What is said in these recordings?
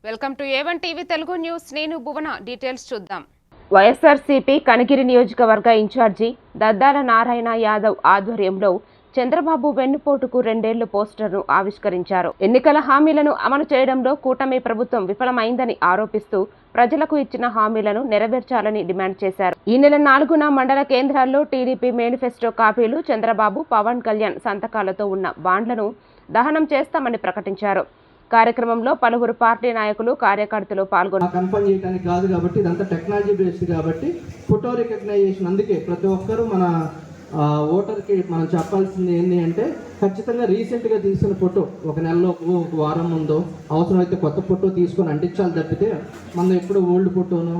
Welcome to A1 TV Telugu news. నేను భువన. Details చూద్దాం. వైఎస్ఆర్సీపీ కనిగిరి నియోజకవర్గ ఇన్ఛార్జి దద్దాల నారాయణ యాదవ్ ఆధ్వర్యంలో చంద్రబాబు వెన్నుపోటుకు 2 ఏళ్ల పోస్టర్ను ఆవిష్కరించారు. ఎన్నికల హామీలను అమలు చేయడంలో కూటమి ప్రభుత్వం విఫలమైందని ఆరోపిస్తూ ప్రజలకు ఇచ్చిన హామీలను నెరవేర్చాలని డిమాండ్ చేశారు. ఈ నెల 4న మండల కేంద్రాల్లో టీడీపీ మేనిఫెస్టో కాపీలు, చంద్రబాబు, పవన్ కళ్యాణ్ సంతకాలతో ఉన్న బాండ్లను దహనం చేస్తామని ప్రకటించారు. కార్యక్రమంలో పలువురు పార్టీ నాయకులు, కార్యకర్తలు పాల్గొన్నారు. కన్ఫర్మ్ చేయడానికి కాదు కాబట్టి ఇదంతా టెక్నాలజీ బేస్డ్ కాబట్టి ఫోటో రికగ్నైజేషన్. అందుకే ప్రతి ఒక్కరూ మన ఓటర్కి మనం చెప్పాల్సింది ఏంటి అంటే ఖచ్చితంగా రీసెంట్గా తీసిన ఫోటో, ఒక నెలలో ఒక వారం ముందో అవసరమైతే కొత్త ఫోటో తీసుకొని అంటించాలి తప్పితే మనం ఎప్పుడు ఓల్డ్ ఫోటోను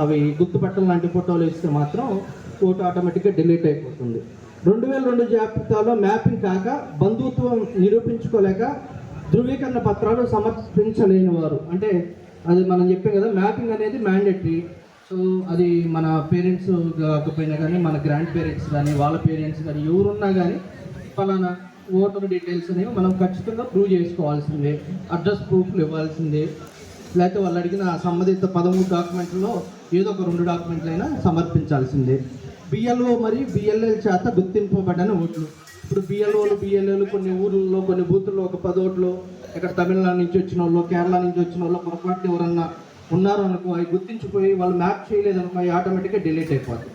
అవి గుర్తుపట్టలు లాంటి ఫోటోలు ఇస్తే మాత్రం ఫోటో ఆటోమేటిక్గా డిలీట్ అయిపోతుంది. 2002 జాబితాలో మ్యాపింగ్ కాక బంధుత్వం నిరూపించుకోలేక ధృవీకరణ పత్రాలు సమర్పించలేని వారు, అంటే అది మనం చెప్పాం కదా, మ్యాపింగ్ అనేది మ్యాండేటరీ. సో అది మన పేరెంట్స్ కాకపోయినా కానీ మన గ్రాండ్ పేరెంట్స్ కానీ వాళ్ళ పేరెంట్స్ కానీ ఎవరున్నా కానీ ఫలానా ఓటర్ డీటెయిల్స్ అనేవి మనం ఖచ్చితంగా ప్రూవ్ చేసుకోవాల్సిందే. అడ్రస్ ప్రూఫ్లు ఇవ్వాల్సిందే. లేకపోతే వాళ్ళు అడిగిన సంబంధిత 13 డాక్యుమెంట్లలో ఏదో ఒక 2 డాక్యుమెంట్లు అయినా సమర్పించాల్సిందే. బిఎల్ఓ మరియు బిఎల్ఎల్ చేత గుర్తింపబడిన ఓట్లు. ఇప్పుడు బిఎల్ఏలు కొన్ని ఊర్లలో కొన్ని బూతుల్లో ఒక 10 ఓట్లు, ఇక్కడ తమిళనాడు నుంచి వచ్చిన వాళ్ళు, కేరళ నుంచి వచ్చిన వాళ్ళు పొరపాటు ఎవరన్నా ఉన్నారు అనుకో, అవి గుర్తించిపోయి వాళ్ళు మ్యాప్ చేయలేదు అనుకో, అవి ఆటోమేటిక్గా డిలీట్ అయిపోతుంది.